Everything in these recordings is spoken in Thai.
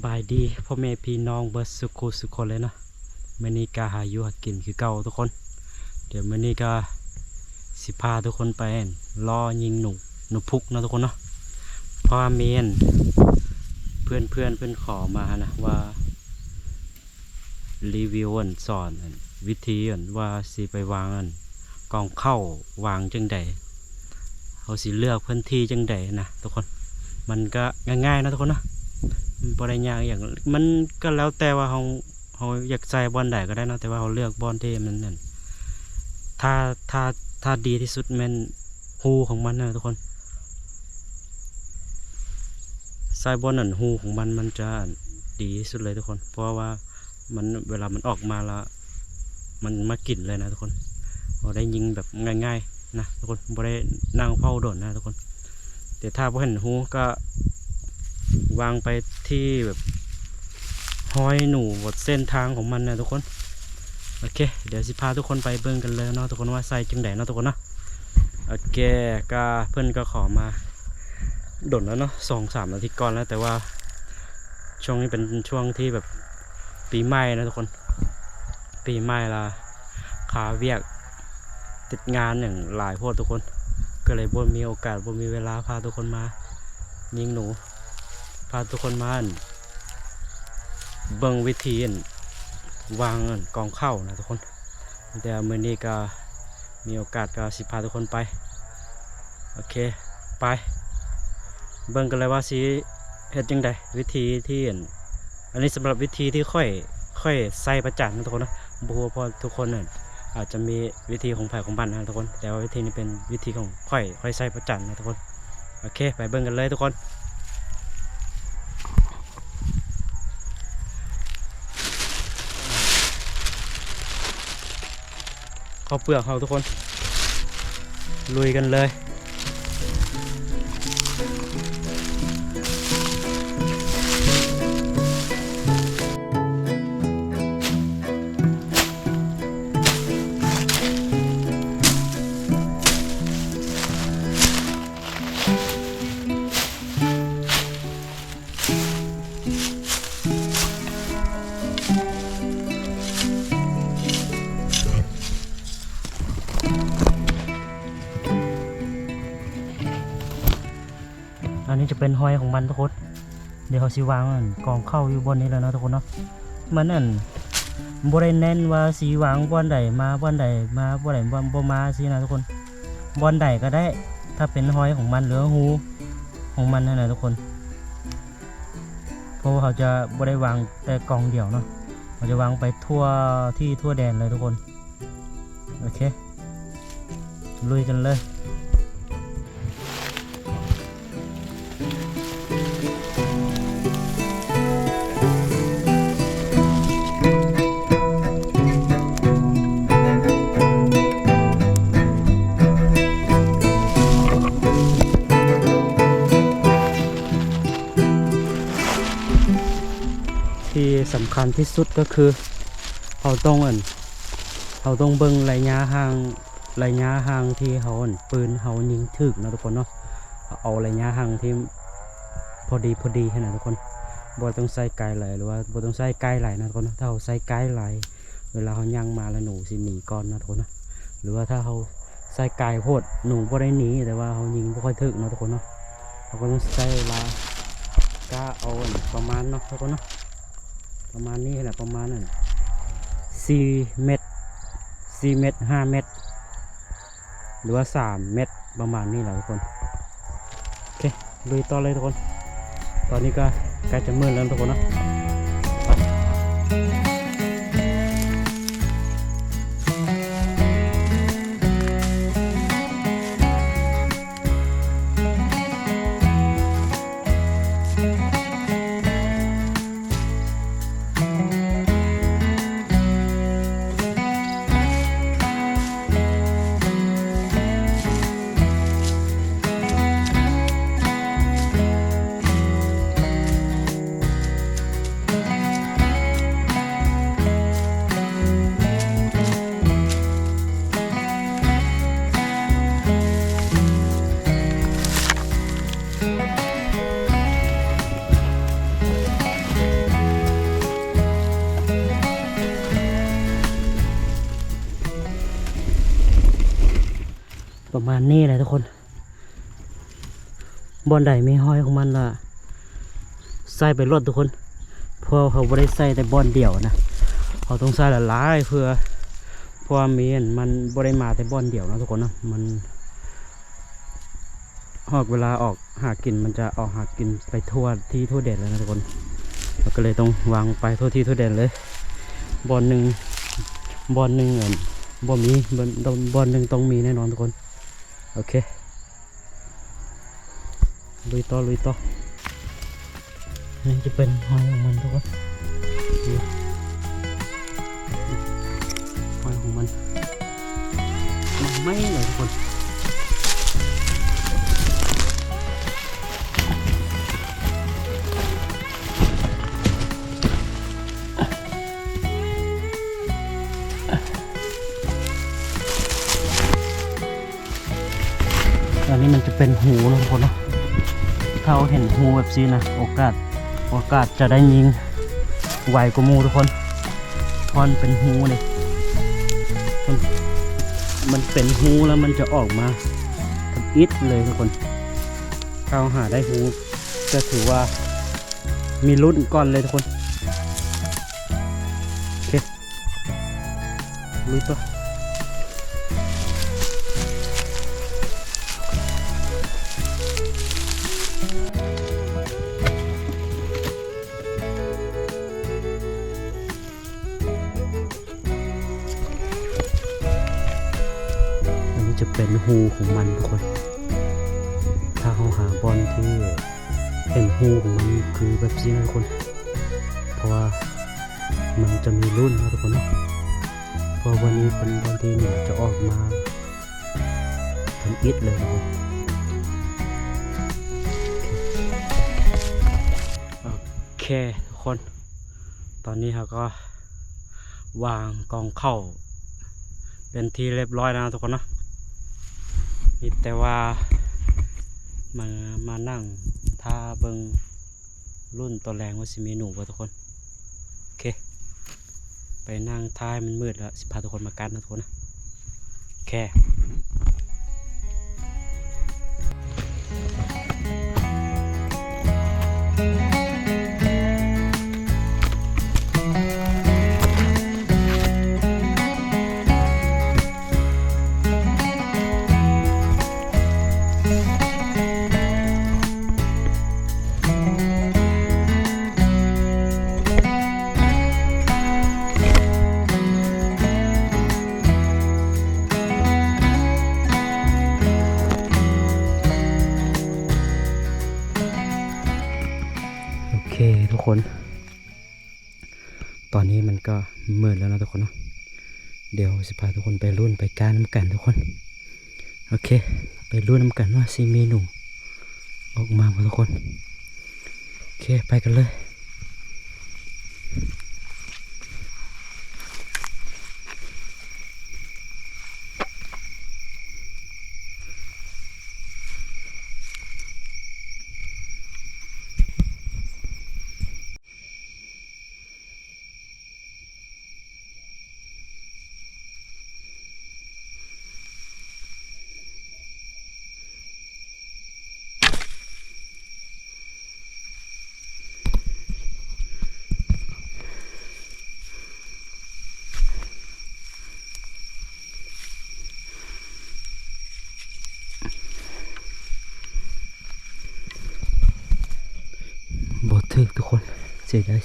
บายดีพ่อแม่พี่น้องเบิร์สุขุสุขคนเลยเนาะมื้อนี้ก็หาอยู่หากินคือเก่าทุกคนเดี๋ยวมื้อนี้ก็สิพาทุกคนไปรอยิงหนูพุกเนาะทุกคนเนาะเพราะว่าเมนเพื่อนขอมานะว่ารีวิวสอนวิธีว่าสิไปวางกองเข้าวางจังใดเขาสิเลือกพื้นที่จังใดนะทุกคนมันก็ง่ายๆนะทุกคนเนาะบอลยากอย่างมันก็แล้วแต่ว่าเขาอยากใส่บอลใดก็ได้นะแต่ว่าเขาเลือกบอลที่มันนั่นถ้าดีที่สุดมันฮูของมันนะทุกคนใส่บอลนั่นฮูของมันจะดีที่สุดเลยทุกคนเพราะว่ามันเวลามันออกมาแล้วมันมากินเลยนะทุกคนเราได้ยิงแบบง่ายๆนะทุกคนบ่ได้นั่งเฝ้าโดดนะทุกคนแต่ถ้าบ่เห็นฮูก็วางไปที่แบบห้อยหนูบดเส้นทางของมันนะทุกคนโอเคเดี๋ยวสิพาทุกคนไปเบิ่งกันเลยเนาะทุกคนว่าใส่จังไดเนาะทุกคนเนาะโอเคก็เพื่อนก็ขอมาโดดแล้วเนาะ2-3 นาทีก่อนแล้วแต่ว่าช่วงนี้เป็นช่วงที่แบบปีใหม่นะทุกคนปีใหม่ละขาเวียกติดงานอย่างหลายพวกทุกคนก็เลยบ่มีโอกาสบ่มีเวลาพาทุกคนมายิงหนูพาทุกคนมาเบิ่งวิธีวางกองเข้านะทุกคนแต่มื้อนี้ก็มีโอกาสก็สิพาทุกคนไปโอเคไปเบิ่งกันเลยว่าสิเฮ็ดจังไดวิธีที่อันนี้สำหรับวิธีที่ค่อยใส่ประจันนะทุกคนนะบ่ฮู้เพราะทุกคนอาจจะมีวิธีของไผของมันนะทุกคนแต่ว่าวิธีนี้เป็นวิธีของค่อยใส่ประจันนะทุกคนโอเคไปเบิ่งกันเลยทุกคนข้าวเปลือกเขาทุกคนลุยกันเลยอันนี้จะเป็นหอยของมันทุกคนเดี๋ยวเขาสิวางกองเข้าอยู่บนนี้แล้วนะทุกคนเนาะมันบริเน้นว่าสีวางบอนใดมาบอนใดมาบอนใดบ่มาสินะทุกคนบอนใดก็ได้ถ้าเป็นหอยของมันหรือหูของมันนั่นแหละทุกคนเพราะว่าเขาจะบริวางแต่กองเดียวเนาะเขาจะวางไปทั่วที่ทั่วแดนเลยทุกคนโอเคลุยกันเลยที่สำคัญที่สุดก็คือเขาต้องเบิ่งระยะห่างที่เขาปืนเขายิงถึกนะทุกคนเนาะเอาระยะห่างที่พอดีให้นะทุกคนบ่ต้องใส่ไกลไหลหรือว่าบ่ต้องใส่ไกลไหลนะทุกคนถ้าเขาใส่ไกลไหลเวลาเขาย่างมาแล้วหนูสิหนีก่อนนะทุกคนนะหรือว่าถ้าเขาใส่ไกลโพดหนูบ่ได้หนีแต่ว่าเขายิงบ่ค่อยถึกนะทุกคนเนาะเขาก็ต้องใส่เวลาก็เอาประมาณเนาะทุกคนเนาะประมาณนี้แหละประมาณนั้น4 เมตร 5 เมตรหรือว่า3 เมตรประมาณนี้แหละทุกคนโอเคลุยต่อเลยทุกคนตอนนี้ก็ใกล้จะมืดแล้วทุกคนเนาะ ประมาณนี้เลยทุกคนบอนใดมีห้อยของมันละใส่ไปรถทุกคนเพราะเขาไม่ได้ใส่แต่บอนเดี่ยวนะเขาต้องใส่หลายๆเพื่อเพราะมีมันไม่ได้มาแต่บอนเดี่ยวนะทุกคนนะมันออกเวลาออกหากินมันจะออกหากินไปทั่วที่ทั่วเด่นเลยนะทุกคนเราก็เลยต้องวางไปทั่วที่ทั่วเด่นเลยบอนหนึ่งบ่มีบอนหนึ่งต้องมีแน่นอนทุกคนโอเคลุยต่อนี่จะเป็นหอยของมันทุกคนหอยของมันไม่เลยทุกคนอันนี้มันจะเป็นหูนะทุกคนเนาะถ้าเราเห็นหูแบบนี้นะโอกาสจะได้ยิงไวกว่าหมูทุกคนพอนเป็นหูเลยมันเป็นหูแล้วมันจะออกมาทำอิดเลยทุกคนถ้าเราหาได้หูจะถือว่ามีรุ่นก่อนเลยทุกคนโอเคลุยต่อจะเป็นหูของมันทุกคนถ้าเขาหาบอลที่เห็นหูของมันคือแบบนี้นะทุกคนเพราะว่ามันจะมีรุ่นนะทุกคนนะเพราะวันนี้เป็นบอลที่หนูจะออกมาทำอิดเลยทุกคนโอเคทุกคนตอนนี้เขาก็วางกองเข้าเป็นที่เรียบร้อยแล้วนะทุกคนนะนี่แต่ว่ามานั่งท่าเบิงรุ่นตัวแรงว่าสิมีหนูป่ะทุกคนโอเคไปนั่งท้ายมันมืดแล้วสิพาทุกคนมากันนะทุกคนนะโอเคทุกคนตอนนี้มันก็มืดแล้วนะทุกคนเนาะเดี๋ยวจะพาทุกคนไปรุ่นไปก้านน้ำกันทุกคนโอเคไปรุ่นน้ำกันว่าซีเมนูออกมาทุกคนโอเคไปกันเลยบอถึกทุกคนเสียดาย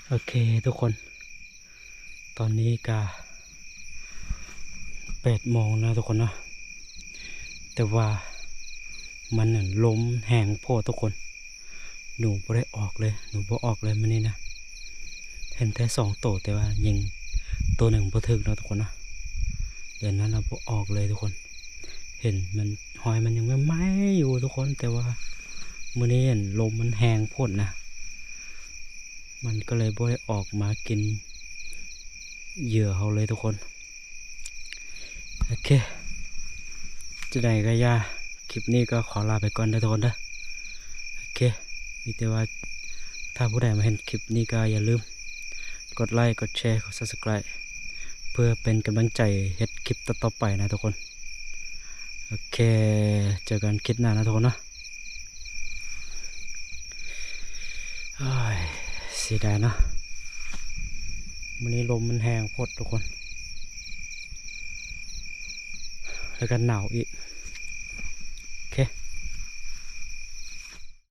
โอเคทุกคนตอนนี้ก็8 โมงนะทุกคนนะแต่ว่ามันล้มแหงโพดทุกคนหนูไม่ได้ออกเลยหนูบ่ออกเลยมันนี่นะเห็นแต่2 ตัวแต่ว่ายิงตัวหนึ่งบ่ถึกนะทุกคนนะเดี๋ยวนั้นเราบ่ออกเลยทุกคนเห็นมันหอยมันยังไม่ไหม้อยู่ทุกคนแต่ว่ามื้อนี้เห็นลมมันแหงโพดนะมันก็เลยบ่ได้ออกมากินเหยื่อเขาเลยทุกคนโอเคจะได้ก็อย่า คลิปนี้ก็ขอลาไปก่อนนะทุกคนนะโอเคมีแต่ว่าถ้าผู้ใดมาเห็นคลิปนี้ก็อย่าลืมกดไลค์กดแชร์กด Subscribe เพื่อเป็นกำลังใจเฮ็ดคลิปต่อๆไปนะทุกคนโอเคเจอกันคลิปหน้านะทุกคนนะเสียดายนะวันนี้ลมมันแห้งโพดทุกคนแล้วก็หนาวอีก